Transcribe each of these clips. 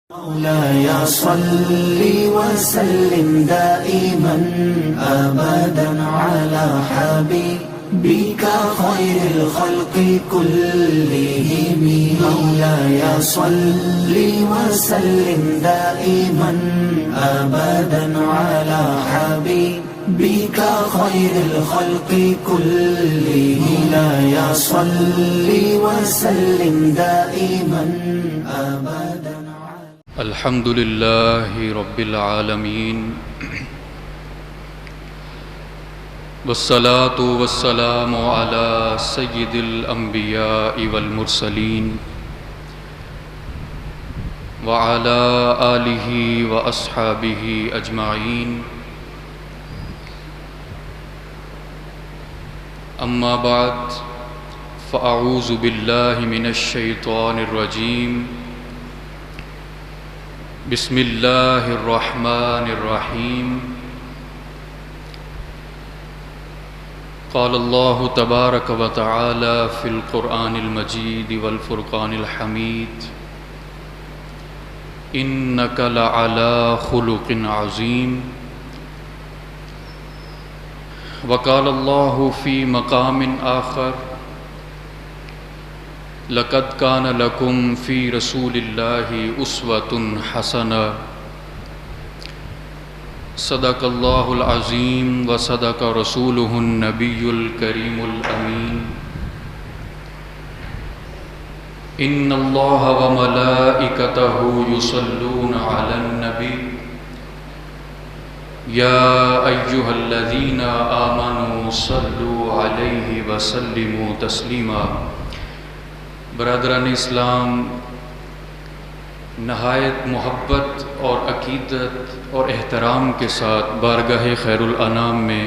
مولاي صل وسلم دائما أبدا على حبيبك خير الخلق كلهم. مولاي صل وسلم دائما أبدا على حبيبك خير الخلق كلهم. مولاي صل وسلم دائما أبدا. الحمد لله رب العالمين والصلاة والسلام على سيد الأنبياء والمرسلين وعلى آله وأصحابه أجمعين. أما بعد فأعوذ بالله من الشيطان الرجيم. بسم الله الرحمن الرحيم. قال الله تبارك وتعالى في القرآن المجيد والفرقان الحميد إنك لعلى خلق عظيم. وقال الله في مقام آخر لقد كان لكم في رسول الله أسوة حسنة. صدق الله العظيم وصدق رسوله النبي الكريم الأمين. إن الله وملائكته يصلون على النبي يا أيها الذين آمنوا صلوا عليه وسلموا تسليما. برادران اسلام، نہایت محبت اور عقیدت اور احترام کے ساتھ بارگاہ خیر الانام میں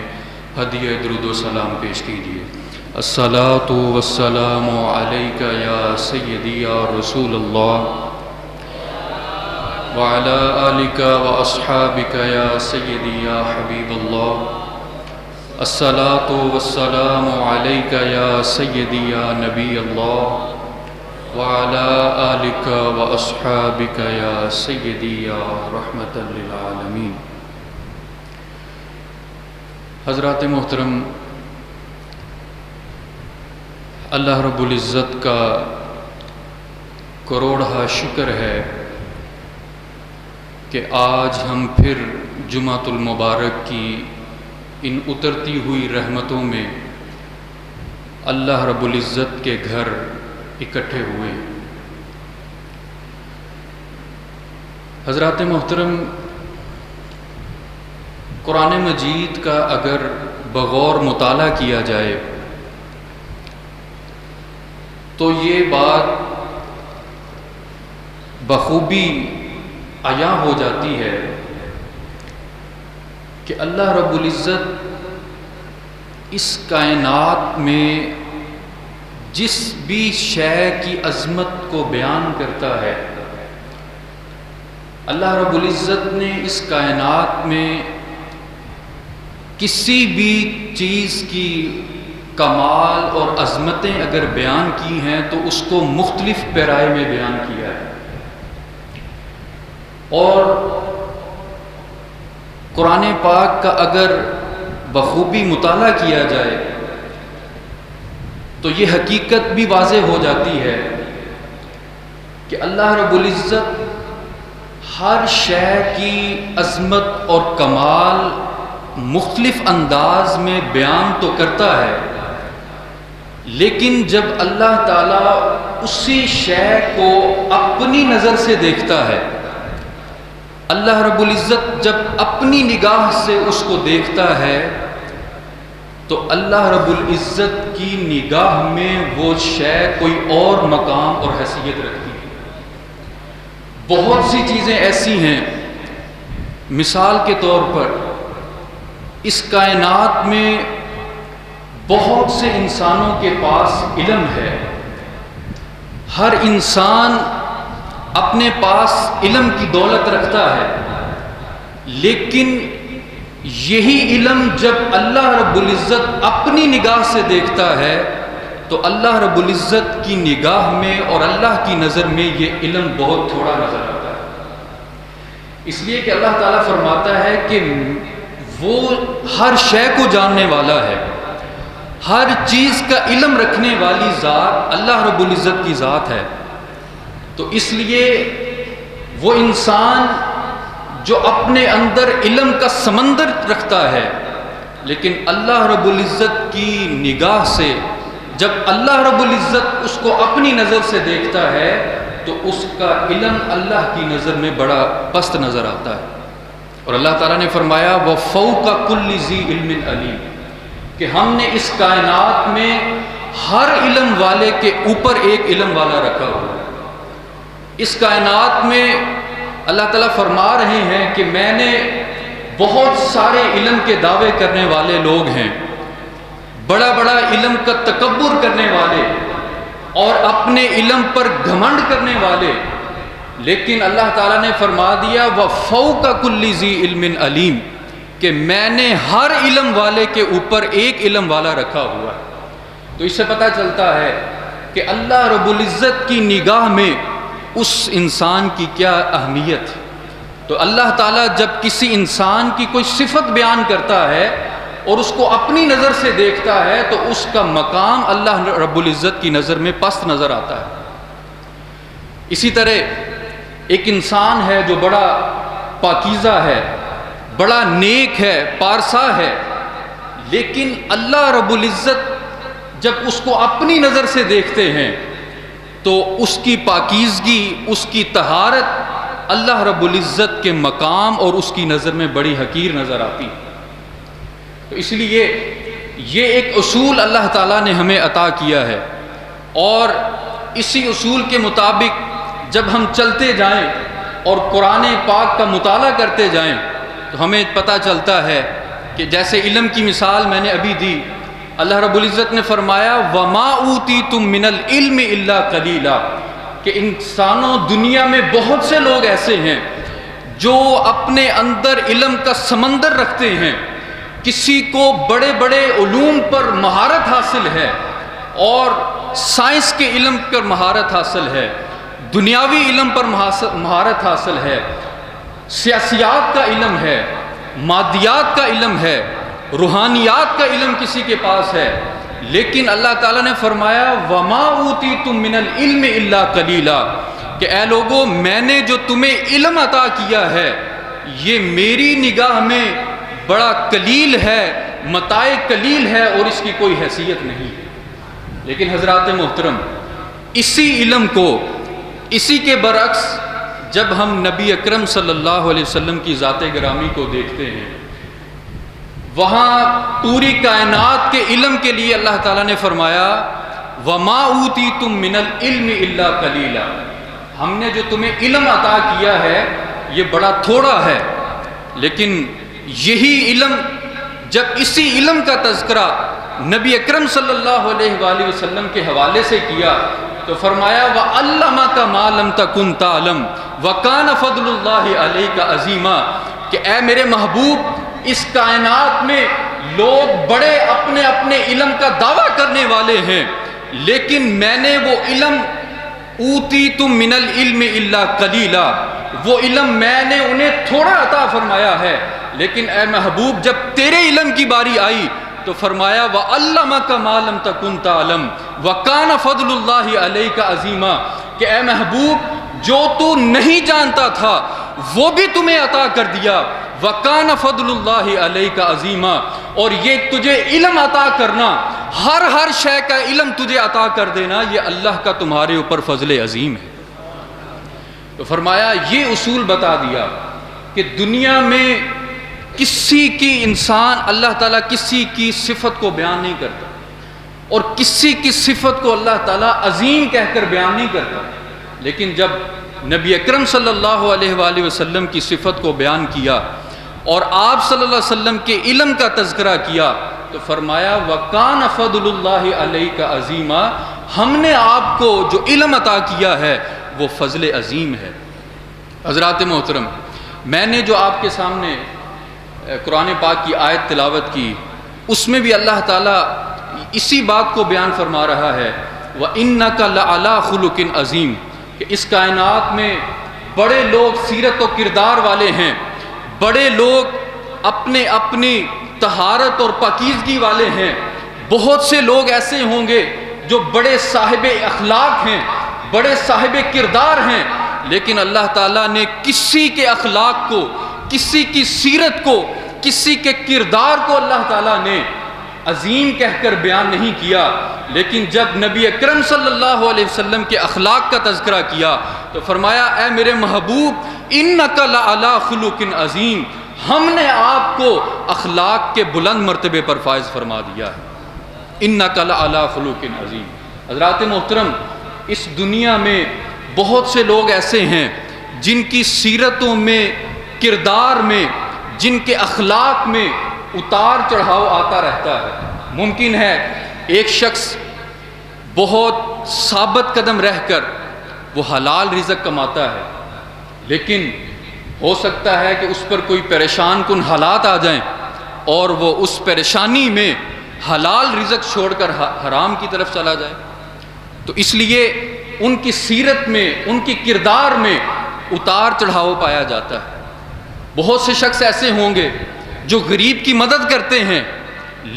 ہدیہ درود و سلام پیش کیجیے. الصلاۃ والسلام علیک یا سیدی یا رسول اللہ وعلی آلک واصحابک یا سیدی یا حبیب اللہ. الصلاۃ والسلام علیک یا سیدی یا نبی اللہ وعلى آلك وأصحابك يا سيدي يا رحمة للعالمين. حضرات محترم، اللہ رب العزت کا کروڑہا شکر ہے کہ آج ہم پھر جمعۃ المبارک کی ان اترتی ہوئی رحمتوں میں اللہ رب العزت کے گھر اکٹھے ہوئے. حضرات محترم، قرآن مجید کا اگر بغور مطالعہ کیا جائے تو یہ بات بخوبی عیاں ہو جاتی ہے کہ اللہ رب العزت اس کائنات میں جس بھی شے کی عظمت کو بیان کرتا ہے، اللہ رب العزت نے اس کائنات میں کسی بھی چیز کی کمال اور عظمتیں اگر بیان کی ہیں تو اس کو مختلف پیرائے میں بیان کیا ہے. اور قرآن پاک کا اگر بخوبی مطالعہ کیا جائے تو یہ حقیقت بھی واضح ہو جاتی ہے کہ اللہ رب العزت ہر شے کی عظمت اور کمال مختلف انداز میں بیان تو کرتا ہے، لیکن جب اللہ تعالیٰ اسی شے کو اپنی نظر سے دیکھتا ہے، اللہ رب العزت جب اپنی نگاہ سے اس کو دیکھتا ہے تو اللہ رب العزت کی نگاہ میں وہ شے کوئی اور مقام اور حیثیت رکھتی ہے. بہت سی چیزیں ایسی ہیں، مثال کے طور پر اس کائنات میں بہت سے انسانوں کے پاس علم ہے. ہر انسان اپنے پاس علم کی دولت رکھتا ہے، لیکن یہی علم جب اللہ رب العزت اپنی نگاہ سے دیکھتا ہے تو اللہ رب العزت کی نگاہ میں اور اللہ کی نظر میں یہ علم بہت تھوڑا نظر آتا ہے. اس لیے کہ اللہ تعالیٰ فرماتا ہے کہ وہ ہر شے کو جاننے والا ہے، ہر چیز کا علم رکھنے والی ذات اللہ رب العزت کی ذات ہے۔ تو اس لیے وہ انسان جو اپنے اندر علم کا سمندر رکھتا ہے، لیکن اللہ رب العزت کی نگاہ سے جب اللہ رب العزت اس کو اپنی نظر سے دیکھتا ہے تو اس کا علم اللہ کی نظر میں بڑا پست نظر آتا ہے۔ اور اللہ تعالیٰ نے فرمایا وَفَوْقَ كُلِّ ذِي عِلْمٍ عَلِيمٍ کہ ہم نے اس کائنات میں ہر علم والے کے اوپر ایک علم والا رکھا ہوا ہے۔ اس کائنات میں اللہ تعالیٰ فرما رہے ہیں کہ میں نے بہت سارے علم کے دعوے کرنے والے لوگ ہیں، بڑا بڑا علم کا تکبر کرنے والے اور اپنے علم پر گھمنڈ کرنے والے، لیکن اللہ تعالیٰ نے فرما دیا وَفَوْقَ كُلِّ ذِي عِلْمٍ عَلِيمٍ کہ میں نے ہر علم والے کے اوپر ایک علم والا رکھا ہوا ہے۔ تو اس سے پتہ چلتا ہے کہ اللہ رب العزت کی نگاہ میں اس انسان کی کیا اہمیت ہے۔ تو اللہ تعالیٰ جب کسی انسان کی کوئی صفت بیان کرتا ہے اور اس کو اپنی نظر سے دیکھتا ہے تو اس کا مقام اللہ رب العزت کی نظر میں پست نظر آتا ہے۔ اسی طرح ایک انسان ہے جو بڑا پاکیزہ ہے، بڑا نیک ہے، پارسا ہے، لیکن اللہ رب العزت جب اس کو اپنی نظر سے دیکھتے ہیں تو اس کی پاکیزگی، اس کی طہارت اللہ رب العزت کے مقام اور اس کی نظر میں بڑی حقیر نظر آتی ہے۔ تو اس لیے یہ ایک اصول اللہ تعالیٰ نے ہمیں عطا کیا ہے، اور اسی اصول کے مطابق جب ہم چلتے جائیں اور قرآن پاک کا مطالعہ کرتے جائیں تو ہمیں پتہ چلتا ہے کہ جیسے علم کی مثال میں نے ابھی دی، اللہ رب العزت نے فرمایا وَمَا أُوتِيتُم مِّنَ الْعِلْمِ إِلَّا قَلِيلًا کہ انسانوں دنیا میں بہت سے لوگ ایسے ہیں جو اپنے اندر علم کا سمندر رکھتے ہیں، کسی کو بڑے بڑے علوم پر مہارت حاصل ہے اور سائنس کے علم پر مہارت حاصل ہے، دنیاوی علم پر مہارت حاصل ہے، سیاسیات کا علم ہے، مادیات کا علم ہے، روحانیات کا علم کسی کے پاس ہے، لیکن اللہ تعالیٰ نے فرمایا وَمَا أُوتِيتُم مِّنَ الْعِلْمِ إِلَّا قَلِيلًا کہ اے لوگوں میں نے جو تمہیں علم عطا کیا ہے یہ میری نگاہ میں بڑا قلیل ہے، متاع قلیل ہے اور اس کی کوئی حیثیت نہیں۔ لیکن حضرات محترم اسی علم کو، اسی کے برعکس جب ہم نبی اکرم صلی اللہ علیہ وسلم کی ذات گرامی کو دیکھتے ہیں، وہاں پوری کائنات کے علم کے لیے اللہ تعالیٰ نے فرمایا وَمَا أُوتِيتُم مِّنَ الْعِلْمِ إِلَّا قَلِيلًا ہم نے جو تمہیں علم عطا کیا ہے یہ بڑا تھوڑا ہے، لیکن یہی علم جب اسی علم کا تذکرہ نبی اکرم صلی اللہ علیہ وآلہ وسلم کے حوالے سے کیا تو فرمایا وَعَلَّمَكَ مَا لَمْ تَكُنْ تَعْلَمْ وَكَانَ فَضْلُ اللَّهِ عَلَيْكَ عَظِيمًا کہ اے میرے محبوب اس کائنات میں لوگ بڑے اپنے اپنے علم کا دعویٰ کرنے والے ہیں، لیکن میں نے وہ علم اوتیتم من العلم الا قلیلا وہ علم میں نے انہیں تھوڑا عطا فرمایا ہے، لیکن اے محبوب جب تیرے علم کی باری آئی تو فرمایا وَعَلَّمَكَ مَا لَمْ تَكُنْ تَعْلَمْ وَكَانَ فَضْلُ اللَّهِ عَلَيْكَ عَظِيمًا کہ اے محبوب جو تو نہیں جانتا تھا وہ بھی تمہیں عطا کر دیا، وَكَانَ فَضْلُ اللَّهِ عَلَيْكَ عَظِيمًا اور یہ تجھے علم عطا کرنا، ہر شے کا علم تجھے عطا کر دینا، یہ اللہ کا تمہارے اوپر فضل عظیم ہے۔ تو فرمایا یہ اصول بتا دیا کہ دنیا میں کسی کی انسان اللہ تعالیٰ کسی کی صفت کو بیان نہیں کرتا اور کسی کی صفت کو اللہ تعالیٰ عظیم کہہ کر بیان نہیں کرتا، لیکن جب نبی اکرم صلی اللہ علیہ وآلہ وسلم کی صفت کو بیان کیا اور آپ صلی اللہ علیہ وسلم کے علم کا تذکرہ کیا تو فرمایا وَكَانَ فَضْلُ اللَّهِ عَلَيْكَ عَظِيمًا ہم نے آپ کو جو علم عطا کیا ہے وہ فضل عظیم ہے۔ حضرات محترم میں نے جو آپ کے سامنے قرآن پاک کی آیت تلاوت کی اس میں بھی اللہ تعالیٰ اسی بات کو بیان فرما رہا ہے وَإِنَّكَ لَعَلَىٰ خُلُقٍ عَظِيمٍ کہ اس کائنات میں بڑے لوگ سیرت و کردار والے ہیں، بڑے لوگ اپنی طہارت اور پاکیزگی والے ہیں، بہت سے لوگ ایسے ہوں گے جو بڑے صاحب اخلاق ہیں، بڑے صاحب کردار ہیں، لیکن اللہ تعالیٰ نے کسی کے اخلاق کو، کسی کی سیرت کو، کسی کے کردار کو اللہ تعالیٰ نے عظیم کہہ کر بیان نہیں کیا۔ لیکن جب نبی اکرم صلی اللہ علیہ وسلم کے اخلاق کا تذکرہ کیا تو فرمایا اے میرے محبوب انک لعلی خلق عظیم، ہم نے آپ کو اخلاق کے بلند مرتبے پر فائز فرما دیا ہے، انک لعلی خلق عظیم۔ حضرات محترم، اس دنیا میں بہت سے لوگ ایسے ہیں جن کی سیرتوں میں، کردار میں، جن کے اخلاق میں اتار چڑھاؤ آتا رہتا ہے۔ ممکن ہے ایک شخص بہت ثابت قدم رہ کر وہ حلال رزق کماتا ہے، لیکن ہو سکتا ہے کہ اس پر کوئی پریشان کن حالات آ جائیں اور وہ اس پریشانی میں حلال رزق چھوڑ کر حرام کی طرف چلا جائے۔ تو اس لیے ان کی سیرت میں، ان کی کردار میں اتار چڑھاؤ پایا جاتا ہے۔ بہت سے شخص ایسے ہوں گے جو غریب کی مدد کرتے ہیں،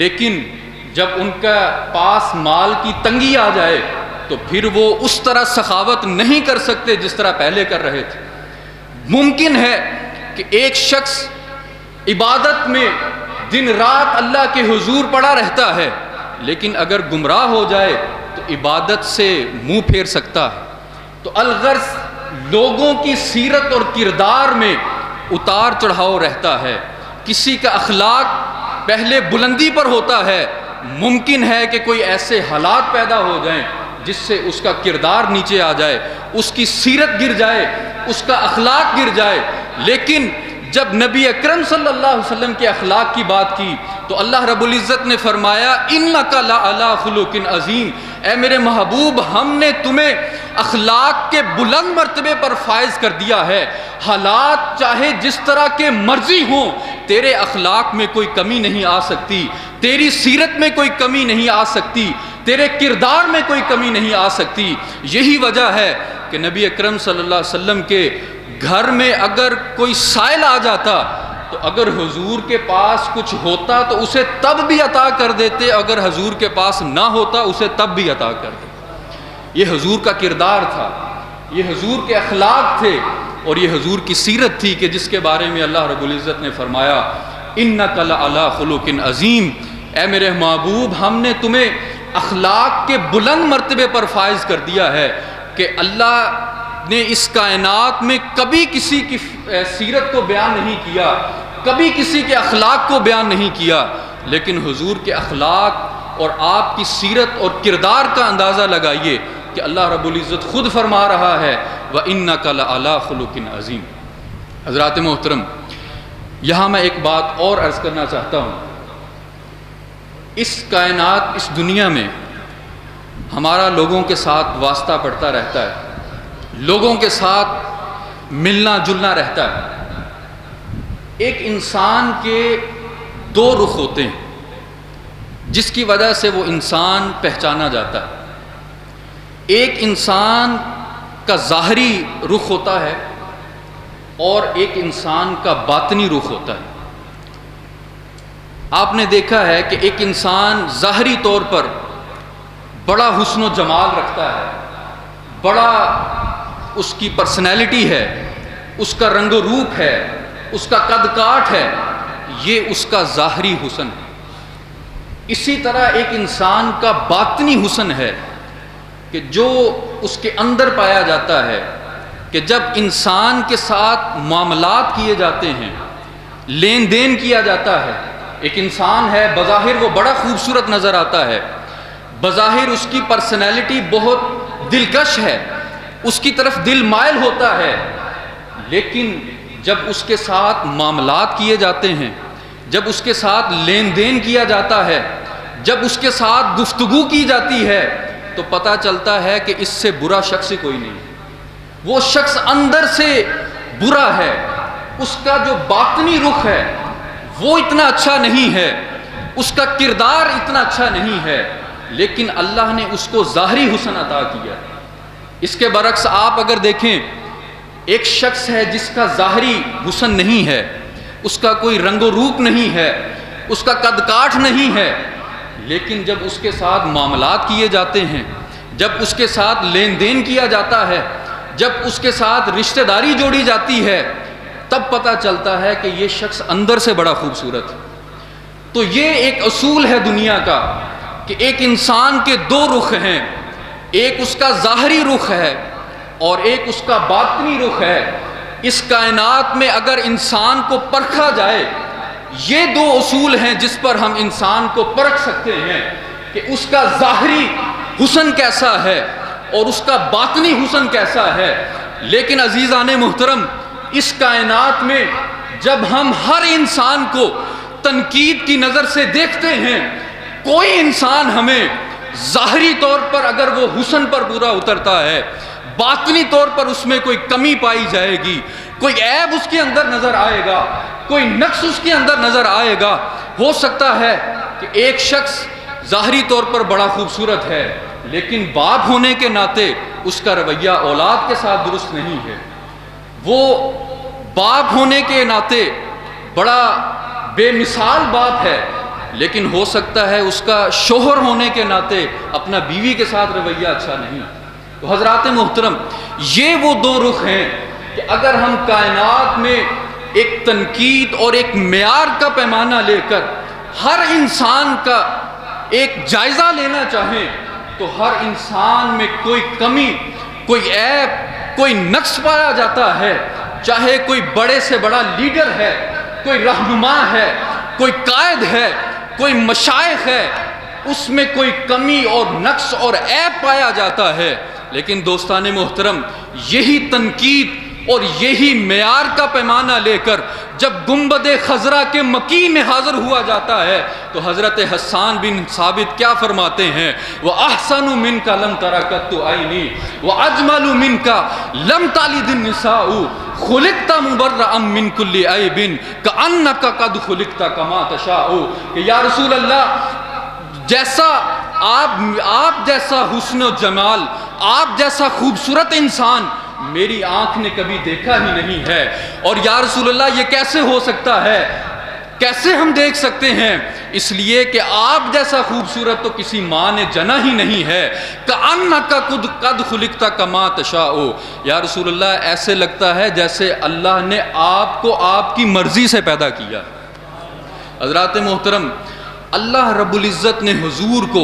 لیکن جب ان کا پاس مال کی تنگی آ جائے تو پھر وہ اس طرح سخاوت نہیں کر سکتے جس طرح پہلے کر رہے تھے۔ ممکن ہے کہ ایک شخص عبادت میں دن رات اللہ کے حضور پڑا رہتا ہے، لیکن اگر گمراہ ہو جائے تو عبادت سے منہ پھیر سکتا ہے۔ تو الغرض لوگوں کی سیرت اور کردار میں اتار چڑھاؤ رہتا ہے۔ کسی کا اخلاق پہلے بلندی پر ہوتا ہے، ممکن ہے کہ کوئی ایسے حالات پیدا ہو جائیں جس سے اس کا کردار نیچے آ جائے، اس کی سیرت گر جائے، اس کا اخلاق گر جائے۔ لیکن جب نبی اکرم صلی اللہ علیہ وسلم کے اخلاق کی بات کی تو اللہ رب العزت نے فرمایا انک لعلی خلق عظیم، اے میرے محبوب ہم نے تمہیں اخلاق کے بلند مرتبے پر فائز کر دیا ہے۔ حالات چاہے جس طرح کے مرضی ہوں، تیرے اخلاق میں کوئی کمی نہیں آ سکتی، تیری سیرت میں کوئی کمی نہیں آ سکتی، تیرے کردار میں کوئی کمی نہیں آ سکتی۔ یہی وجہ ہے کہ نبی اکرم صلی اللہ علیہ وسلم کے گھر میں اگر کوئی سائل آ جاتا تو اگر حضور کے پاس کچھ ہوتا تو اسے تب بھی عطا کر دیتے، اگر حضور کے پاس نہ ہوتا اسے تب بھی عطا کر دیتے۔ یہ حضور کا کردار تھا، یہ حضور کے اخلاق تھے، اور یہ حضور کی سیرت تھی کہ جس کے بارے میں اللہ رب العزت نے فرمایا انک لعلی خلق عظیم، اے میرے محبوب ہم نے تمہیں اخلاق کے بلند مرتبے پر فائز کر دیا ہے۔ کہ اللہ نے اس کائنات میں کبھی کسی کی سیرت کو بیان نہیں کیا، کبھی کسی کے اخلاق کو بیان نہیں کیا، لیکن حضور کے اخلاق اور آپ کی سیرت اور کردار کا اندازہ لگائیے کہ اللہ رب العزت خود فرما رہا ہے وَإِنَّكَ لَعَلَىٰ خُلُقٍ عَظِيمٍ۔ حضرات محترم، یہاں میں ایک بات اور عرض کرنا چاہتا ہوں۔ اس کائنات، اس دنیا میں ہمارا لوگوں کے ساتھ واسطہ پڑتا رہتا ہے، لوگوں کے ساتھ ملنا جلنا رہتا ہے۔ ایک انسان کے دو رخ ہوتے ہیں جس کی وجہ سے وہ انسان پہچانا جاتا ہے۔ ایک انسان کا ظاہری رخ ہوتا ہے اور ایک انسان کا باطنی رخ ہوتا ہے۔ آپ نے دیکھا ہے کہ ایک انسان ظاہری طور پر بڑا حسن و جمال رکھتا ہے، بڑا اس کی پرسنالٹی ہے، اس کا رنگ و روپ ہے، اس کا قد کاٹ ہے، یہ اس کا ظاہری حسن ہے۔ اسی طرح ایک انسان کا باطنی حسن ہے کہ جو اس کے اندر پایا جاتا ہے، کہ جب انسان کے ساتھ معاملات کیے جاتے ہیں، لین دین کیا جاتا ہے، ایک انسان ہے بظاہر وہ بڑا خوبصورت نظر آتا ہے، بظاہر اس کی پرسنالٹی بہت دلکش ہے، اس کی طرف دل مائل ہوتا ہے، لیکن جب اس کے ساتھ معاملات کیے جاتے ہیں، جب اس کے ساتھ لین دین کیا جاتا ہے، جب اس کے ساتھ گفتگو کی جاتی ہے تو پتہ چلتا ہے کہ اس سے برا شخص کوئی نہیں، وہ شخص اندر سے برا ہے، اس کا جو باطنی رخ ہے وہ اتنا اچھا نہیں ہے، اس کا کردار اتنا اچھا نہیں ہے، لیکن اللہ نے اس کو ظاہری حسن عطا کیا۔ اس کے برعکس آپ اگر دیکھیں ایک شخص ہے جس کا ظاہری حسن نہیں ہے، اس کا کوئی رنگ و روپ نہیں ہے، اس کا قد کاٹھ نہیں ہے، لیکن جب اس کے ساتھ معاملات کیے جاتے ہیں، جب اس کے ساتھ لین دین کیا جاتا ہے، جب اس کے ساتھ رشتہ داری جوڑی جاتی ہے، تب پتہ چلتا ہے کہ یہ شخص اندر سے بڑا خوبصورت ہے۔ تو یہ ایک اصول ہے دنیا کا کہ ایک انسان کے دو رخ ہیں، ایک اس کا ظاہری رخ ہے اور ایک اس کا باطنی رخ ہے۔ اس کائنات میں اگر انسان کو پرکھا جائے، یہ دو اصول ہیں جس پر ہم انسان کو پرکھ سکتے ہیں کہ اس کا ظاہری حسن کیسا ہے اور اس کا باطنی حسن کیسا ہے۔ لیکن عزیزان محترم، اس کائنات میں جب ہم ہر انسان کو تنقید کی نظر سے دیکھتے ہیں، کوئی انسان ہمیں ظاہری طور پر اگر وہ حسن پر پورا اترتا ہے، باطنی طور پر اس میں کوئی کمی پائی جائے گی، کوئی عیب اس کے اندر نظر آئے گا، کوئی نقص اس کے اندر نظر آئے گا۔ ہو سکتا ہے کہ ایک شخص ظاہری طور پر بڑا خوبصورت ہے، لیکن باپ ہونے کے ناطے اس کا رویہ اولاد کے ساتھ درست نہیں ہے۔ وہ باپ ہونے کے ناطے بڑا بے مثال باپ ہے، لیکن ہو سکتا ہے اس کا شوہر ہونے کے ناطے اپنا بیوی کے ساتھ رویہ اچھا نہیں۔ تو حضرات محترم، یہ وہ دو رخ ہیں کہ اگر ہم کائنات میں ایک تنقید اور ایک معیار کا پیمانہ لے کر ہر انسان کا ایک جائزہ لینا چاہیں تو ہر انسان میں کوئی کمی، کوئی عیب، کوئی نقص پایا جاتا ہے۔ چاہے کوئی بڑے سے بڑا لیڈر ہے، کوئی رہنما ہے، کوئی قائد ہے، کوئی مشائخ ہے، اس میں کوئی کمی اور نقص اور عیب پایا جاتا ہے۔ لیکن دوستان محترم، یہی تنقید اور یہی معیار کا پیمانہ لے کر جب گنبد خضرا کے مکی میں حاضر ہوا جاتا ہے تو حضرت حسان بن ثابت کیا فرماتے ہیں؟ وَأَحْسَنُ مِنْكَ لَمْ تَرَ قَطُّ عَيْنِي وَأَجْمَلُ مِنْكَ لَمْ تَلِدِ النِّسَاءُ خُلِقْتَ مُبَرَّأً مِنْ كُلِّ عَيْبٍ كَأَنَّكَ قَدْ خُلِقْتَ كَمَا تَشَاءُ کہ یا رسول اللہ، جیسا آپ جیسا حسن و جمال، آپ جیسا خوبصورت انسان میری آنکھ نے کبھی دیکھا ہی نہیں ہے۔ اور یا رسول اللہ، یہ کیسے ہو سکتا ہے؟ کیسے ہم دیکھ سکتے ہیں؟ اس لیے کہ آپ جیسا خوبصورت تو کسی ماں نے جنا ہی نہیں ہے۔ کَأَنَّكَ قَدْ خُلِقْتَ كَمَا تَشَاءُ یا رسول اللہ، ایسے لگتا ہے جیسے اللہ نے آپ کو آپ کی مرضی سے پیدا کیا۔ حضرات محترم، اللہ رب العزت نے حضور کو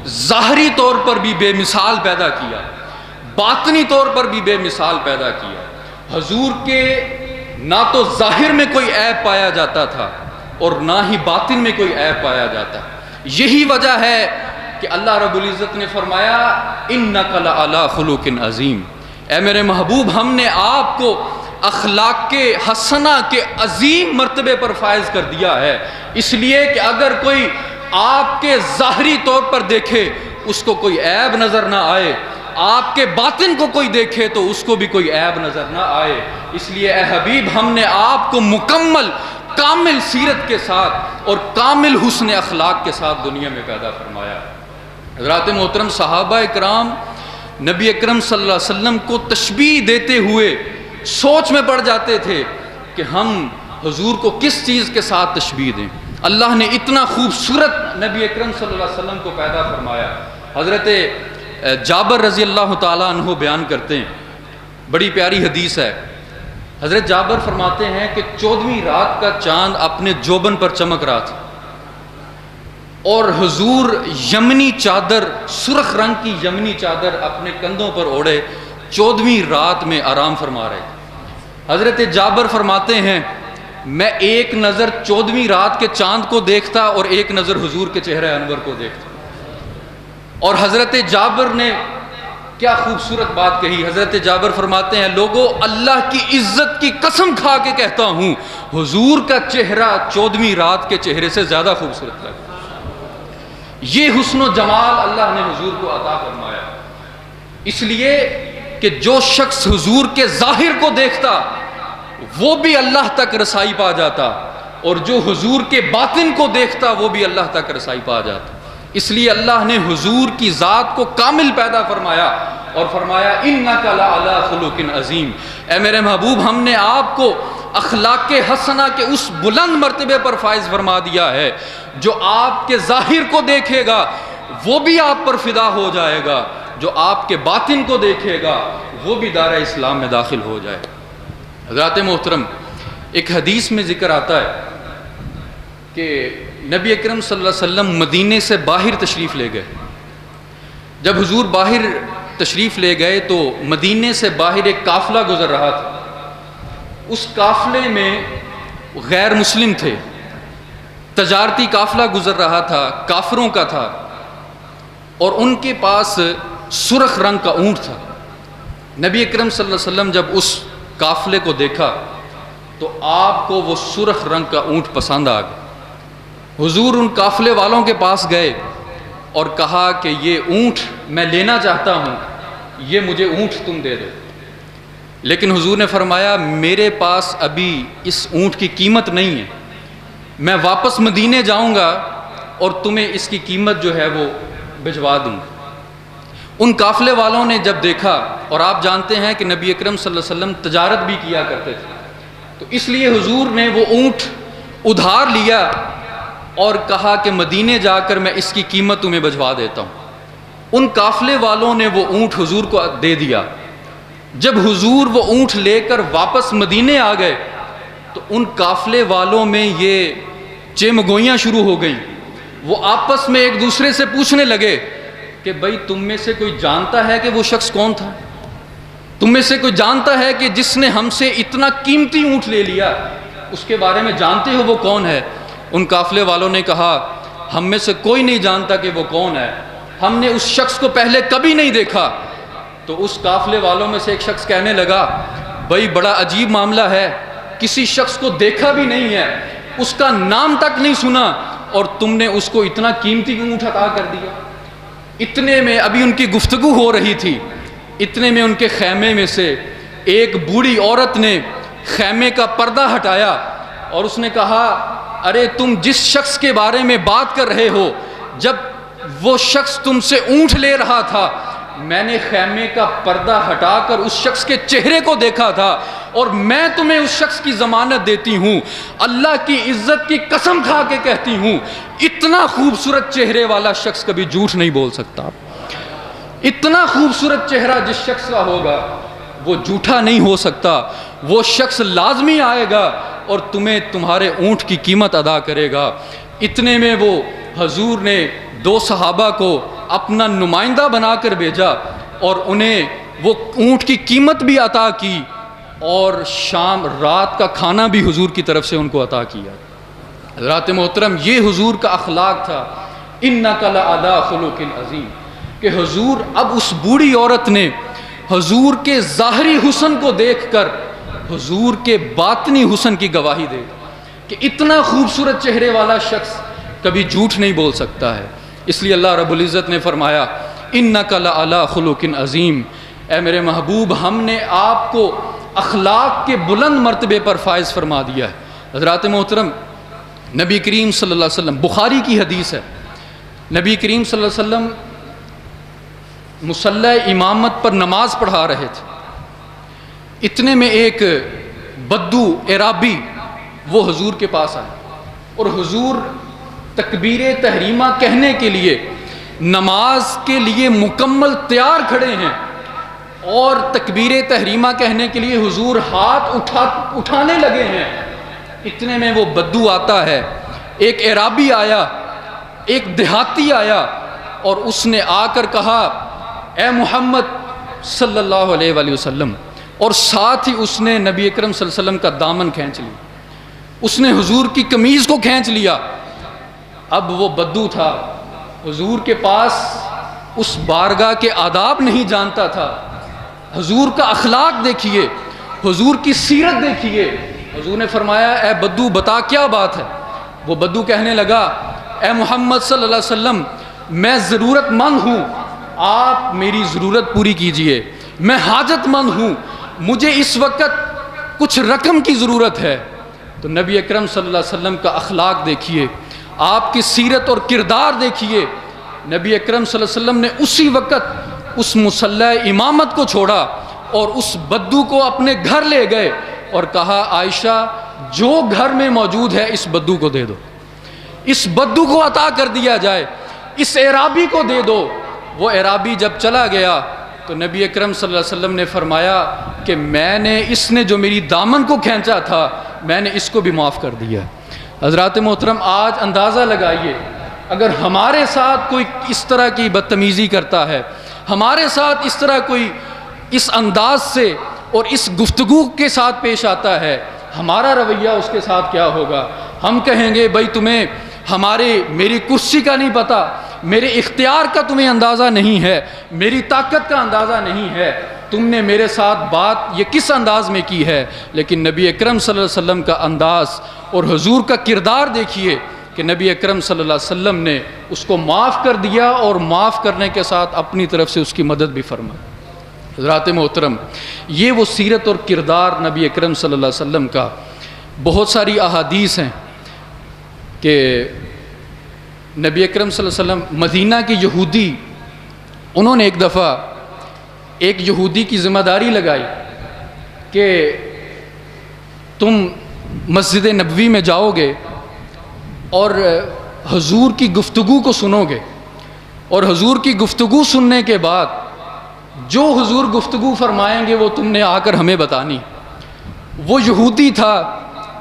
ظاہری طور پر بھی بے مثال پیدا کیا، باطنی طور پر بھی بے مثال پیدا کیا۔ حضور کے نہ تو ظاہر میں کوئی عیب پایا جاتا تھا اور نہ ہی باطن میں کوئی عیب پایا جاتا۔ یہی وجہ ہے کہ اللہ رب العزت نے فرمایا اِنَّكَ لَعَلَىٰ خُلُقٍ عَظِيمٍ، اے میرے محبوب، ہم نے آپ کو اخلاق کے حسنہ کے عظیم مرتبے پر فائز کر دیا ہے۔ اس لیے کہ اگر کوئی آپ کے ظاہری طور پر دیکھے اس کو کوئی عیب نظر نہ آئے، آپ کے باطن کو کوئی دیکھے تو اس کو بھی کوئی عیب نظر نہ آئے۔ اس لیے اے حبیب، ہم نے آپ کو مکمل کامل سیرت کے ساتھ اور کامل حسن اخلاق کے ساتھ دنیا میں پیدا فرمایا۔ حضرات محترم، صحابہ اکرام نبی اکرم صلی اللہ علیہ وسلم کو تشبیہ دیتے ہوئے سوچ میں پڑ جاتے تھے کہ ہم حضور کو کس چیز کے ساتھ تشبیہ دیں۔ اللہ نے اتنا خوبصورت نبی اکرم صلی اللہ علیہ وسلم کو پیدا فرمایا۔ حضرت جابر رضی اللہ تعالیٰ عنہ بیان کرتے ہیں، بڑی پیاری حدیث ہے۔ حضرت جابر فرماتے ہیں کہ 14ویں رات کا چاند اپنے جوبن پر چمک رہا تھا اور حضور یمنی چادر، سرخ رنگ کی یمنی چادر اپنے کندھوں پر اوڑھے 14ویں رات میں آرام فرما رہے تھے۔ حضرت جابر فرماتے ہیں میں ایک نظر 14ویں رات کے چاند کو دیکھتا اور ایک نظر حضور کے چہرہ انور کو دیکھتا۔ اور حضرت جابر نے کیا خوبصورت بات کہی۔ حضرت جابر فرماتے ہیں لوگوں، اللہ کی عزت کی قسم کھا کے کہتا ہوں حضور کا چہرہ 14ویں رات کے چہرے سے زیادہ خوبصورت لگتا۔ یہ حسن و جمال اللہ نے حضور کو عطا فرمایا، اس لیے کہ جو شخص حضور کے ظاہر کو دیکھتا وہ بھی اللہ تک رسائی پا جاتا، اور جو حضور کے باطن کو دیکھتا وہ بھی اللہ تک رسائی پا جاتا۔ اس لیے اللہ نے حضور کی ذات کو کامل پیدا فرمایا اور فرمایا اِنَّكَ لَعَلَىٰ خُلُقٍ عَظِيمٍ، اے میرے محبوب ہم نے آپ کو اخلاق حسنہ کے اس بلند مرتبے پر فائز فرما دیا ہے جو آپ کے ظاہر کو دیکھے گا وہ بھی آپ پر فدا ہو جائے گا، جو آپ کے باطن کو دیکھے گا وہ بھی دار اسلام میں داخل ہو جائے گا۔ حضرات محترم، ایک حدیث میں ذکر آتا ہے کہ نبی اکرم صلی اللہ علیہ وسلم مدینے سے باہر تشریف لے گئے۔ جب حضور باہر تشریف لے گئے تو مدینے سے باہر ایک قافلہ گزر رہا تھا۔ اس قافلے میں غیر مسلم تھے، تجارتی قافلہ گزر رہا تھا، کافروں کا تھا، اور ان کے پاس سرخ رنگ کا اونٹ تھا۔ نبی اکرم صلی اللہ علیہ وسلم جب اس قافلے کو دیکھا تو آپ کو وہ سرخ رنگ کا اونٹ پسند آ گیا۔ حضور ان قافلے والوں کے پاس گئے اور کہا کہ یہ اونٹ میں لینا چاہتا ہوں، یہ مجھے اونٹ تم دے دو۔ لیکن حضور نے فرمایا میرے پاس ابھی اس اونٹ کی قیمت نہیں ہے، میں واپس مدینے جاؤں گا اور تمہیں اس کی قیمت جو ہے وہ بھجوا دوں گا۔ ان قافلے والوں نے جب دیکھا، اور آپ جانتے ہیں کہ نبی اکرم صلی اللہ علیہ وسلم تجارت بھی کیا کرتے تھے، تو اس لیے حضور نے وہ اونٹ ادھار لیا اور کہا کہ مدینے جا کر میں اس کی قیمت تمہیں بھجوا دیتا ہوں۔ ان قافلے والوں نے وہ اونٹ حضور کو دے دیا۔ جب حضور وہ اونٹ لے کر واپس مدینے آ گئے تو ان قافلے والوں میں یہ چمگوئیاں شروع ہو گئیں۔ وہ آپس میں ایک دوسرے سے پوچھنے لگے کہ بھئی تم میں سے کوئی جانتا ہے کہ وہ شخص کون تھا؟ تم میں سے کوئی جانتا ہے کہ جس نے ہم سے اتنا قیمتی اونٹ لے لیا، اس کے بارے میں جانتے ہو وہ کون ہے؟ ان قافلے والوں نے کہا ہم میں سے کوئی نہیں جانتا کہ وہ کون ہے، ہم نے اس شخص کو پہلے کبھی نہیں دیکھا۔ تو اس قافلے والوں میں سے ایک شخص کہنے لگا بھئی بڑا عجیب معاملہ ہے، کسی شخص کو دیکھا بھی نہیں ہے، اس کا نام تک نہیں سنا، اور تم نے اس کو اتنا قیمتی اونٹ عطا کر دیا۔ اتنے میں ابھی ان کی گفتگو ہو رہی تھی، اتنے میں ان کے خیمے میں سے ایک بوڑھی عورت نے خیمے کا پردہ ہٹایا اور اس نے کہا ارے تم جس شخص کے بارے میں بات کر رہے ہو، جب وہ شخص تم سے اونٹ لے رہا تھا میں نے خیمے کا پردہ ہٹا کر اس شخص کے چہرے کو دیکھا تھا، اور میں تمہیں اس شخص کی ضمانت دیتی ہوں، اللہ کی عزت کی قسم کھا کے کہتی ہوں، اتنا خوبصورت چہرے والا شخص کبھی جھوٹ نہیں بول سکتا۔ اتنا خوبصورت چہرہ جس شخص کا ہوگا وہ جھوٹا نہیں ہو سکتا، وہ شخص لازمی آئے گا اور تمہیں تمہارے اونٹ کی قیمت ادا کرے گا۔ اتنے میں وہ حضور نے 2 صحابہ کو اپنا نمائندہ بنا کر بھیجا اور انہیں وہ اونٹ کی قیمت بھی عطا کی، اور شام رات کا کھانا بھی حضور کی طرف سے ان کو عطا کیا۔ حضرات محترم، یہ حضور کا اخلاق تھا، اِنَّكَ لَعَلَىٰ خُلُقٍ عَظِيمٍ، کہ حضور اب اس بوڑھی عورت نے حضور کے ظاہری حسن کو دیکھ کر حضور کے باطنی حسن کی گواہی دے کہ اتنا خوبصورت چہرے والا شخص کبھی جھوٹ نہیں بول سکتا ہے۔ اس لیے اللہ رب العزت نے فرمایا اِنَّكَ لَعَلَىٰ خُلُقٍ عَظِيمٍ، اے میرے محبوب ہم نے آپ کو اخلاق کے بلند مرتبے پر فائز فرما دیا ہے۔ حضرات محترم، نبی کریم صلی اللہ علیہ وسلم، بخاری کی حدیث ہے، نبی کریم صلی اللہ علیہ وسلم مصلی امامت پر نماز پڑھا رہے تھے۔ اتنے میں ایک بدو عرابی وہ حضور کے پاس آئے، اور حضور تکبیر تحریمہ کہنے کے لیے نماز کے لیے مکمل تیار کھڑے ہیں، اور تکبیر تحریمہ کہنے کے لیے حضور ہاتھ اٹھانے لگے ہیں۔ اتنے میں وہ بدو آتا ہے، ایک عرابی آیا، ایک دیہاتی آیا، اور اس نے آ کر کہا اے محمد صلی اللہ علیہ وآلہ وسلم، اور ساتھ ہی اس نے نبی اکرم صلی اللہ علیہ وسلم کا دامن کھینچ لیا، اس نے حضور کی قمیض کو کھینچ لیا۔ اب وہ بدو تھا، حضور کے پاس اس بارگاہ کے آداب نہیں جانتا تھا۔ حضور کا اخلاق دیکھیے، حضور کی سیرت دیکھیے۔ حضور نے فرمایا اے بدو بتا کیا بات ہے؟ وہ بدو کہنے لگا اے محمد صلی اللہ علیہ وسلم، میں ضرورت مند ہوں، آپ میری ضرورت پوری کیجئے، میں حاجت مند ہوں، مجھے اس وقت کچھ رقم کی ضرورت ہے۔ تو نبی اکرم صلی اللہ علیہ وسلم کا اخلاق دیکھیے، آپ کی سیرت اور کردار دیکھیے۔ نبی اکرم صلی اللہ علیہ وسلم نے اسی وقت اس مصلی امامت کو چھوڑا اور اس بدو کو اپنے گھر لے گئے اور کہا عائشہ جو گھر میں موجود ہے اس بدو کو دے دو، اس بدو کو عطا کر دیا جائے، اس اعرابی کو دے دو۔ وہ اعرابی جب چلا گیا تو نبی اکرم صلی اللہ علیہ وسلم نے فرمایا کہ اس نے جو میری دامن کو کھینچا تھا میں نے اس کو بھی معاف کر دیا۔ حضرات محترم، آج اندازہ لگائیے اگر ہمارے ساتھ کوئی اس طرح کی بدتمیزی کرتا ہے، ہمارے ساتھ اس طرح کوئی اس انداز سے اور اس گفتگو کے ساتھ پیش آتا ہے، ہمارا رویہ اس کے ساتھ کیا ہوگا؟ ہم کہیں گے بھائی تمہیں میری کرسی کا نہیں پتہ، میرے اختیار کا تمہیں اندازہ نہیں ہے، میری طاقت کا اندازہ نہیں ہے، تم نے میرے ساتھ بات یہ کس انداز میں کی ہے۔ لیکن نبی اکرم صلی اللہ علیہ وسلم کا انداز اور حضور کا کردار دیکھیے کہ نبی اکرم صلی اللہ علیہ وسلم نے اس کو معاف کر دیا اور معاف کرنے کے ساتھ اپنی طرف سے اس کی مدد بھی فرمائی۔ حضرات محترم، یہ وہ سیرت اور کردار نبی اکرم صلی اللہ علیہ وسلم کا۔ بہت ساری احادیث ہیں کہ نبی اکرم صلی اللہ علیہ وسلم مدینہ کے یہودی، انہوں نے ایک دفعہ ایک یہودی کی ذمہ داری لگائی کہ تم مسجد نبوی میں جاؤ گے اور حضور کی گفتگو کو سنو گے، اور حضور کی گفتگو سننے کے بعد جو حضور گفتگو فرمائیں گے وہ تم نے آ کر ہمیں بتانی۔ وہ یہودی تھا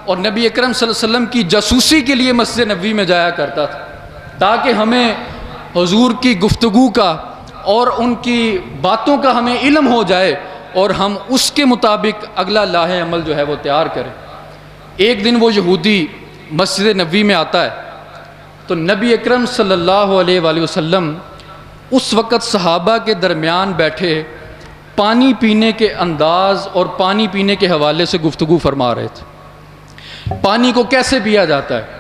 اور نبی اکرم صلی اللہ علیہ وسلم کی جاسوسی کے لیے مسجد نبوی میں جایا کرتا تھا تاکہ ہمیں حضور کی گفتگو کا اور ان کی باتوں کا ہمیں علم ہو جائے اور ہم اس کے مطابق اگلا لاہ عمل جو ہے وہ تیار کریں۔ ایک دن وہ یہودی مسجد نبوی میں آتا ہے تو نبی اکرم صلی اللہ علیہ وآلہ وسلم اس وقت صحابہ کے درمیان بیٹھے پانی پینے کے انداز اور پانی پینے کے حوالے سے گفتگو فرما رہے تھے۔ پانی کو کیسے پیا جاتا ہے؟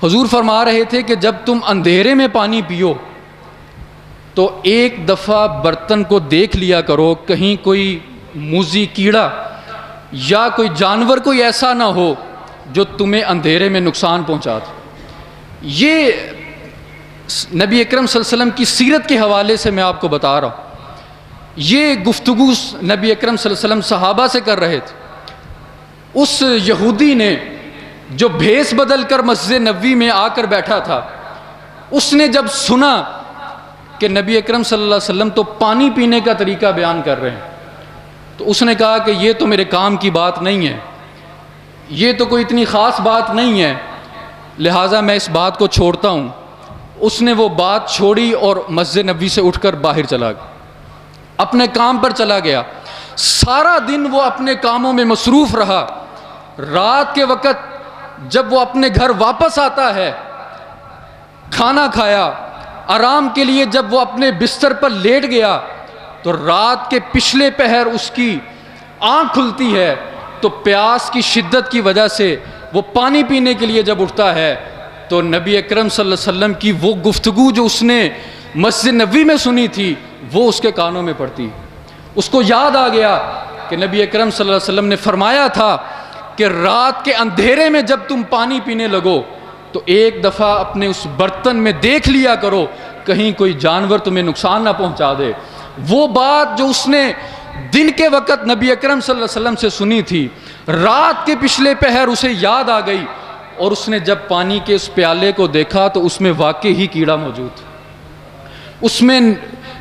حضور فرما رہے تھے کہ جب تم اندھیرے میں پانی پیو تو ایک دفعہ برتن کو دیکھ لیا کرو، کہیں کوئی موذی کیڑا یا کوئی جانور کوئی ایسا نہ ہو جو تمہیں اندھیرے میں نقصان پہنچا دے۔ یہ نبی اکرم صلی اللہ علیہ وسلم کی سیرت کے حوالے سے میں آپ کو بتا رہا ہوں۔ یہ گفتگو نبی اکرم صلی اللہ علیہ وسلم صحابہ سے کر رہے تھے۔ اس یہودی نے جو بھیس بدل کر مسجد نبوی میں آ کر بیٹھا تھا، اس نے جب سنا کہ نبی اکرم صلی اللہ علیہ وسلم تو پانی پینے کا طریقہ بیان کر رہے ہیں تو اس نے کہا کہ یہ تو میرے کام کی بات نہیں ہے، یہ تو کوئی اتنی خاص بات نہیں ہے، لہٰذا میں اس بات کو چھوڑتا ہوں۔ اس نے وہ بات چھوڑی اور مسجد نبوی سے اٹھ کر باہر چلا گیا، اپنے کام پر چلا گیا۔ سارا دن وہ اپنے کاموں میں مصروف رہا۔ رات کے وقت جب وہ اپنے گھر واپس آتا ہے، کھانا کھایا، آرام کے لیے جب وہ اپنے بستر پر لیٹ گیا تو رات کے پچھلے پہر اس کی آنکھ کھلتی ہے تو پیاس کی شدت کی وجہ سے وہ پانی پینے کے لیے جب اٹھتا ہے تو نبی اکرم صلی اللہ علیہ وسلم کی وہ گفتگو جو اس نے مسجد نبوی میں سنی تھی وہ اس کے کانوں میں پڑتی۔ اس کو یاد آ گیا کہ نبی اکرم صلی اللہ علیہ وسلم نے فرمایا تھا کہ رات کے اندھیرے میں جب تم پانی پینے لگو تو ایک دفعہ اپنے اس برتن میں دیکھ لیا کرو کہیں کوئی جانور تمہیں نقصان نہ پہنچا دے۔ وہ بات جو اس نے دن کے وقت نبی اکرم صلی اللہ علیہ وسلم سے سنی تھی، رات کے پچھلے پہر اسے یاد آ گئی اور اس نے جب پانی کے اس پیالے کو دیکھا تو اس میں واقعی ہی کیڑا موجود تھا، اس میں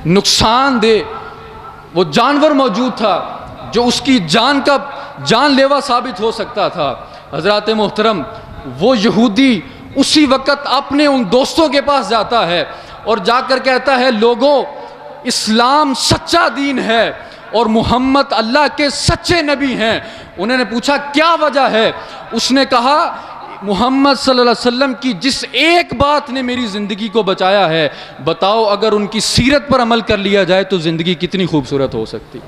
نقصان دہ وہ جانور موجود تھا جو اس کی جان لیوا ثابت ہو سکتا تھا۔ حضرات محترم، وہ یہودی اسی وقت اپنے ان دوستوں کے پاس جاتا ہے اور جا کر کہتا ہے لوگوں، اسلام سچا دین ہے اور محمد اللہ کے سچے نبی ہیں۔ انہوں نے پوچھا کیا وجہ ہے؟ اس نے کہا محمد صلی اللہ علیہ وسلم کی جس ایک بات نے میری زندگی کو بچایا ہے، بتاؤ اگر ان کی سیرت پر عمل کر لیا جائے تو زندگی کتنی خوبصورت ہو سکتی۔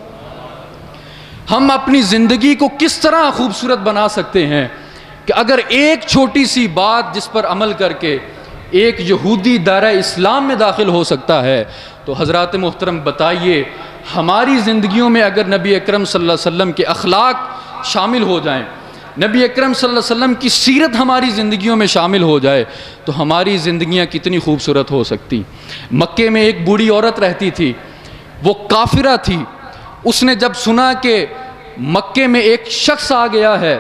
ہم اپنی زندگی کو کس طرح خوبصورت بنا سکتے ہیں کہ اگر ایک چھوٹی سی بات جس پر عمل کر کے ایک یہودی دائرہ اسلام میں داخل ہو سکتا ہے، تو حضرات محترم بتائیے ہماری زندگیوں میں اگر نبی اکرم صلی اللہ علیہ وسلم کے اخلاق شامل ہو جائیں، نبی اکرم صلی اللہ علیہ وسلم کی سیرت ہماری زندگیوں میں شامل ہو جائے تو ہماری زندگیاں کتنی خوبصورت ہو سکتی۔ مکے میں ایک بوڑھی عورت رہتی تھی، وہ کافرہ تھی، اس نے جب سنا کہ مکے میں ایک شخص آ گیا ہے،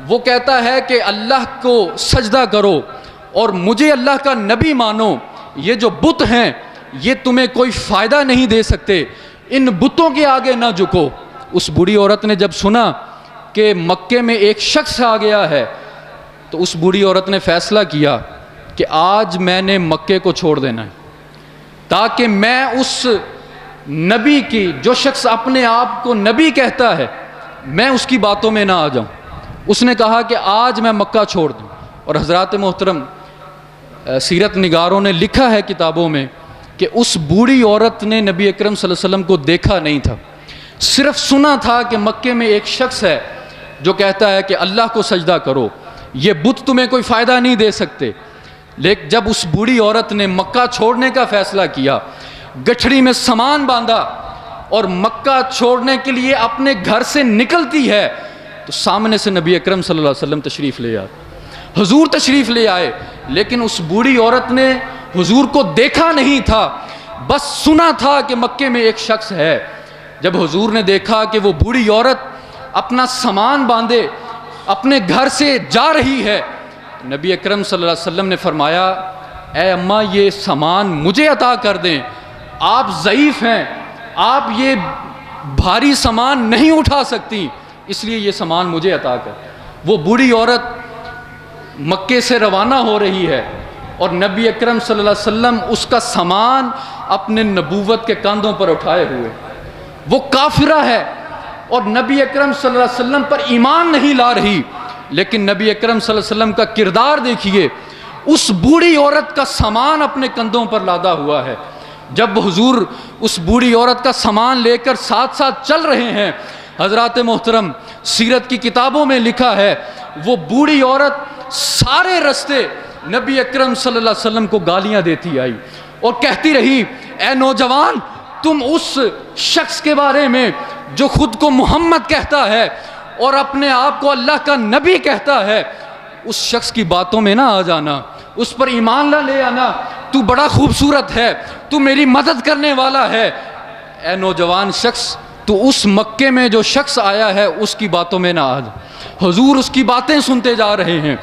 وہ کہتا ہے کہ اللہ کو سجدہ کرو اور مجھے اللہ کا نبی مانو، یہ جو بت ہیں یہ تمہیں کوئی فائدہ نہیں دے سکتے، ان بتوں کے آگے نہ جھکو۔ اس بوڑھی عورت نے جب سنا کہ مکے میں ایک شخص آ گیا ہے تو اس بوڑھی عورت نے فیصلہ کیا کہ آج میں نے مکے کو چھوڑ دینا ہے، تاکہ میں اس نبی کی، جو شخص اپنے آپ کو نبی کہتا ہے، میں اس کی باتوں میں نہ آ جاؤں۔ اس نے کہا کہ آج میں مکہ چھوڑ دوں۔ اور حضرات محترم، سیرت نگاروں نے لکھا ہے کتابوں میں کہ اس بوڑھی عورت نے نبی اکرم صلی اللہ علیہ وسلم کو دیکھا نہیں تھا، صرف سنا تھا کہ مکے میں ایک شخص ہے جو کہتا ہے کہ اللہ کو سجدہ کرو، یہ بت تمہیں کوئی فائدہ نہیں دے سکتے۔ لیکن جب اس بوڑھی عورت نے مکہ چھوڑنے کا فیصلہ کیا، گٹھڑی میں سامان باندھا اور مکہ چھوڑنے کے لیے اپنے گھر سے نکلتی ہے، تو سامنے سے نبی اکرم صلی اللہ علیہ وسلم تشریف لے آئے، حضور تشریف لے آئے۔ لیکن اس بوڑھی عورت نے حضور کو دیکھا نہیں تھا، بس سنا تھا کہ مکے میں ایک شخص ہے۔ جب حضور نے دیکھا کہ وہ بوڑھی عورت اپنا سامان باندھے اپنے گھر سے جا رہی ہے، نبی اکرم صلی اللہ علیہ وسلم نے فرمایا، اے اماں یہ سامان مجھے عطا کر دیں، آپ ضعیف ہیں، آپ یہ بھاری سامان نہیں اٹھا سکتی، اس لیے یہ سامان مجھے عطا کر۔ وہ بوڑھی عورت مکے سے روانہ ہو رہی ہے اور نبی اکرم صلی اللہ علیہ وسلم اس کا سامان اپنے نبوت کے کاندھوں پر اٹھائے ہوئے، وہ کافرہ ہے اور نبی اکرم صلی اللہ علیہ وسلم پر ایمان نہیں لا رہی، لیکن نبی اکرم صلی اللہ علیہ وسلم کا کردار دیکھیے، اس بوڑھی عورت کا سامان اپنے کندھوں پر لادا ہوا ہے۔ جب حضور اس بوڑھی عورت کا سامان لے کر ساتھ ساتھ چل رہے ہیں، حضرات محترم سیرت کی کتابوں میں لکھا ہے وہ بوڑھی عورت سارے رستے نبی اکرم صلی اللہ علیہ وسلم کو گالیاں دیتی آئی اور کہتی رہی، اے نوجوان، تم اس شخص کے بارے میں جو خود کو محمد کہتا ہے اور اپنے آپ کو اللہ کا نبی کہتا ہے، اس شخص کی باتوں میں نہ آ جانا، اس پر ایمان نہ لے آنا، تو بڑا خوبصورت ہے، تو میری مدد کرنے والا ہے۔ اے نوجوان شخص، تو اس مکے میں جو شخص آیا ہے اس کی باتوں میں نہ آ جا۔ حضور اس کی باتیں سنتے جا رہے ہیں،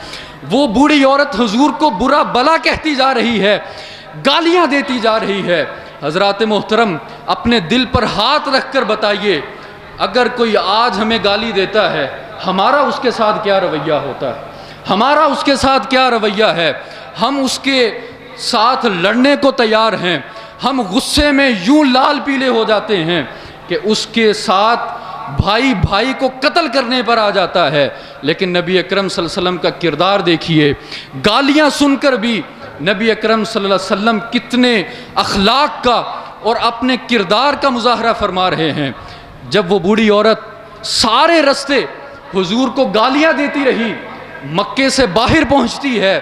وہ بوڑھی عورت حضور کو برا بلا کہتی جا رہی ہے، گالیاں دیتی جا رہی ہے۔ حضرات محترم اپنے دل پر ہاتھ رکھ کر بتائیے، اگر کوئی آج ہمیں گالی دیتا ہے، ہمارا اس کے ساتھ کیا رویہ ہوتا ہے؟ ہمارا اس کے ساتھ کیا رویہ ہے؟ ہم اس کے ساتھ لڑنے کو تیار ہیں، ہم غصے میں یوں لال پیلے ہو جاتے ہیں کہ اس کے ساتھ بھائی بھائی کو قتل کرنے پر آ جاتا ہے۔ لیکن نبی اکرم صلی اللہ علیہ وسلم کا کردار دیکھیے، گالیاں سن کر بھی نبی اکرم صلی اللہ علیہ وسلم کتنے اخلاق کا اور اپنے کردار کا مظاہرہ فرما رہے ہیں۔ جب وہ بوڑھی عورت سارے رستے حضور کو گالیاں دیتی رہی، مکے سے باہر پہنچتی ہے،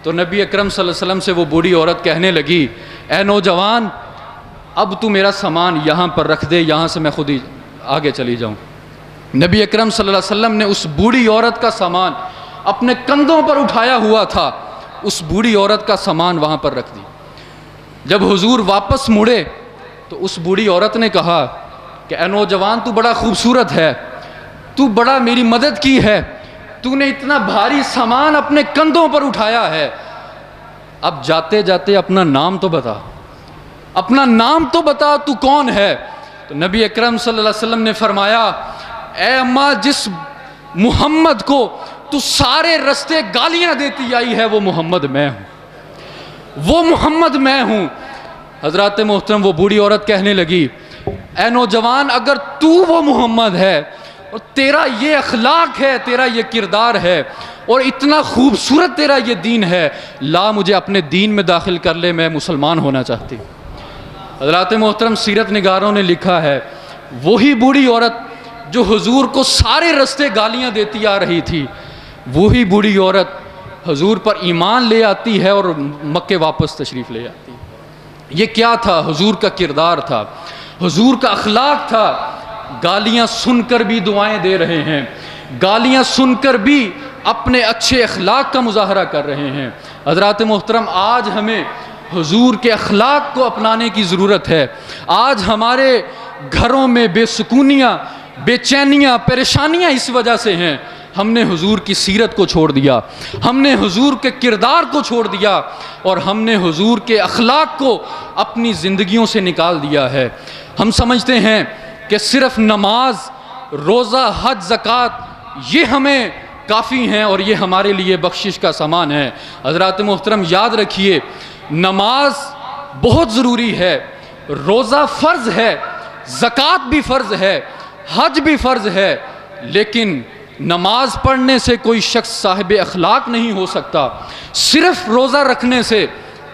تو نبی اکرم صلی اللہ علیہ وسلم سے وہ بوڑھی عورت کہنے لگی، اے نوجوان، اب تو میرا سامان یہاں پر رکھ دے، یہاں سے میں خود ہی آگے چلی جاؤں۔ نبی اکرم صلی اللہ علیہ وسلم نے اس بوڑھی عورت کا سامان اپنے کندھوں پر اٹھایا ہوا تھا، اس بوڑھی عورت کا سامان وہاں پر رکھ دی۔ جب حضور واپس مڑے تو اس بوڑھی عورت نے کہا کہ اے نوجوان، تو بڑا خوبصورت ہے، تو بڑا میری مدد کی ہے، تو نے اتنا بھاری سامان اپنے کندھوں پر اٹھایا ہے، اب جاتے جاتے اپنا نام تو بتا، اپنا نام تو بتا، تو کون ہے؟ تو نبی اکرم صلی اللہ علیہ وسلم نے فرمایا، اے اماں، جس محمد کو تو سارے رستے گالیاں دیتی آئی ہے وہ محمد میں ہوں، وہ محمد میں ہوں۔ حضرات محترم وہ بوڑھی عورت کہنے لگی، اے نوجوان، اگر تو وہ محمد ہے اور تیرا یہ اخلاق ہے، تیرا یہ کردار ہے اور اتنا خوبصورت تیرا یہ دین ہے، لا مجھے اپنے دین میں داخل کر لے، میں مسلمان ہونا چاہتی ہوں۔ حضرات محترم سیرت نگاروں نے لکھا ہے وہی بوڑھی عورت جو حضور کو سارے رستے گالیاں دیتی آ رہی تھی، وہی بوڑھی عورت حضور پر ایمان لے آتی ہے اور مکے واپس تشریف لے آتی ہے۔ یہ کیا تھا؟ حضور کا کردار تھا، حضور کا اخلاق تھا۔ گالیاں سن کر بھی دعائیں دے رہے ہیں، گالیاں سن کر بھی اپنے اچھے اخلاق کا مظاہرہ کر رہے ہیں۔ حضرات محترم آج ہمیں حضور کے اخلاق کو اپنانے کی ضرورت ہے۔ آج ہمارے گھروں میں بے سکونیاں، بے چینیاں، پریشانیاں اس وجہ سے ہیں، ہم نے حضور کی سیرت کو چھوڑ دیا، ہم نے حضور کے کردار کو چھوڑ دیا، اور ہم نے حضور کے اخلاق کو اپنی زندگیوں سے نکال دیا ہے۔ ہم سمجھتے ہیں کہ صرف نماز، روزہ، حج، زکوٰۃ یہ ہمیں کافی ہیں اور یہ ہمارے لیے بخشش کا سامان ہے۔ حضرات محترم یاد رکھیے، نماز بہت ضروری ہے، روزہ فرض ہے، زکوٰۃ بھی فرض ہے، حج بھی فرض ہے، لیکن نماز پڑھنے سے کوئی شخص صاحب اخلاق نہیں ہو سکتا، صرف روزہ رکھنے سے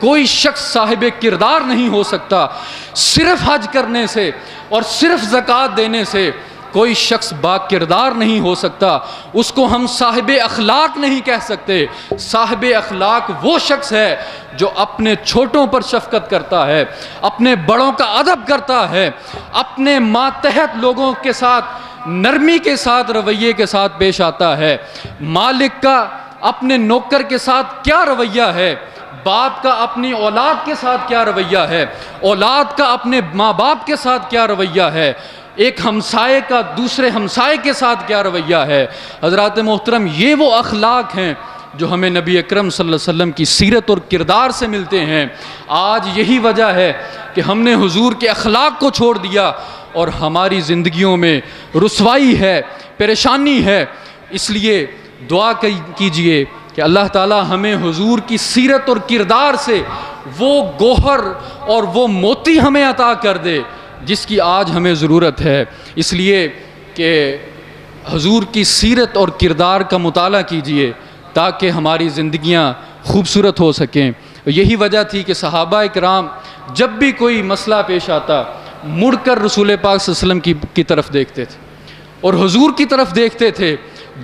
کوئی شخص صاحب کردار نہیں ہو سکتا، صرف حج کرنے سے اور صرف زکوٰۃ دینے سے کوئی شخص با کردار نہیں ہو سکتا، اس کو ہم صاحب اخلاق نہیں کہہ سکتے۔ صاحب اخلاق وہ شخص ہے جو اپنے چھوٹوں پر شفقت کرتا ہے، اپنے بڑوں کا ادب کرتا ہے، اپنے ماتحت لوگوں کے ساتھ نرمی کے ساتھ، رویے کے ساتھ پیش آتا ہے۔ مالک کا اپنے نوکر کے ساتھ کیا رویہ ہے، باپ کا اپنی اولاد کے ساتھ کیا رویہ ہے، اولاد کا اپنے ماں باپ کے ساتھ کیا رویہ ہے، ایک ہمسائے کا دوسرے ہمسائے کے ساتھ کیا رویہ ہے۔ حضرات محترم، یہ وہ اخلاق ہیں جو ہمیں نبی اکرم صلی اللہ علیہ وسلم کی سیرت اور کردار سے ملتے ہیں۔ آج یہی وجہ ہے کہ ہم نے حضور کے اخلاق کو چھوڑ دیا اور ہماری زندگیوں میں رسوائی ہے، پریشانی ہے۔ اس لیے دعا کیجئے کہ اللہ تعالی ہمیں حضور کی سیرت اور کردار سے وہ گوہر اور وہ موتی ہمیں عطا کر دے جس کی آج ہمیں ضرورت ہے۔ اس لیے کہ حضور کی سیرت اور کردار کا مطالعہ کیجئے تاکہ ہماری زندگیاں خوبصورت ہو سکیں۔ یہی وجہ تھی کہ صحابہ اکرام جب بھی کوئی مسئلہ پیش آتا مڑ کر رسول پاک صلی اللہ علیہ وسلم کی طرف دیکھتے تھے اور حضور کی طرف دیکھتے تھے۔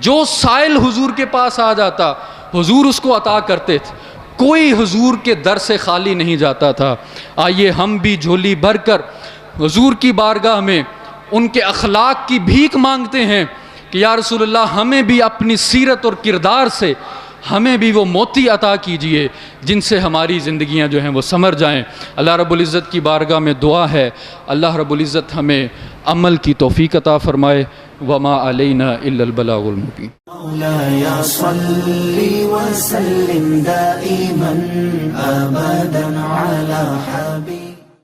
جو سائل حضور کے پاس آ جاتا حضور اس کو عطا کرتے تھے، کوئی حضور کے در سے خالی نہیں جاتا تھا۔ آئیے ہم بھی جھولی بھر کر حضور کی بارگاہ میں ان کے اخلاق کی بھیک مانگتے ہیں کہ یا رسول اللہ ہمیں بھی اپنی سیرت اور کردار سے ہمیں بھی وہ موتی عطا کیجئے جن سے ہماری زندگیاں جو ہیں وہ سمر جائیں۔ اللہ رب العزت کی بارگاہ میں دعا ہے اللہ رب العزت ہمیں عمل کی توفیق عطا فرمائے۔ وما علینا الا البلاغ المبین۔ مولاي صل وسلم دائما أبدا على حبيبك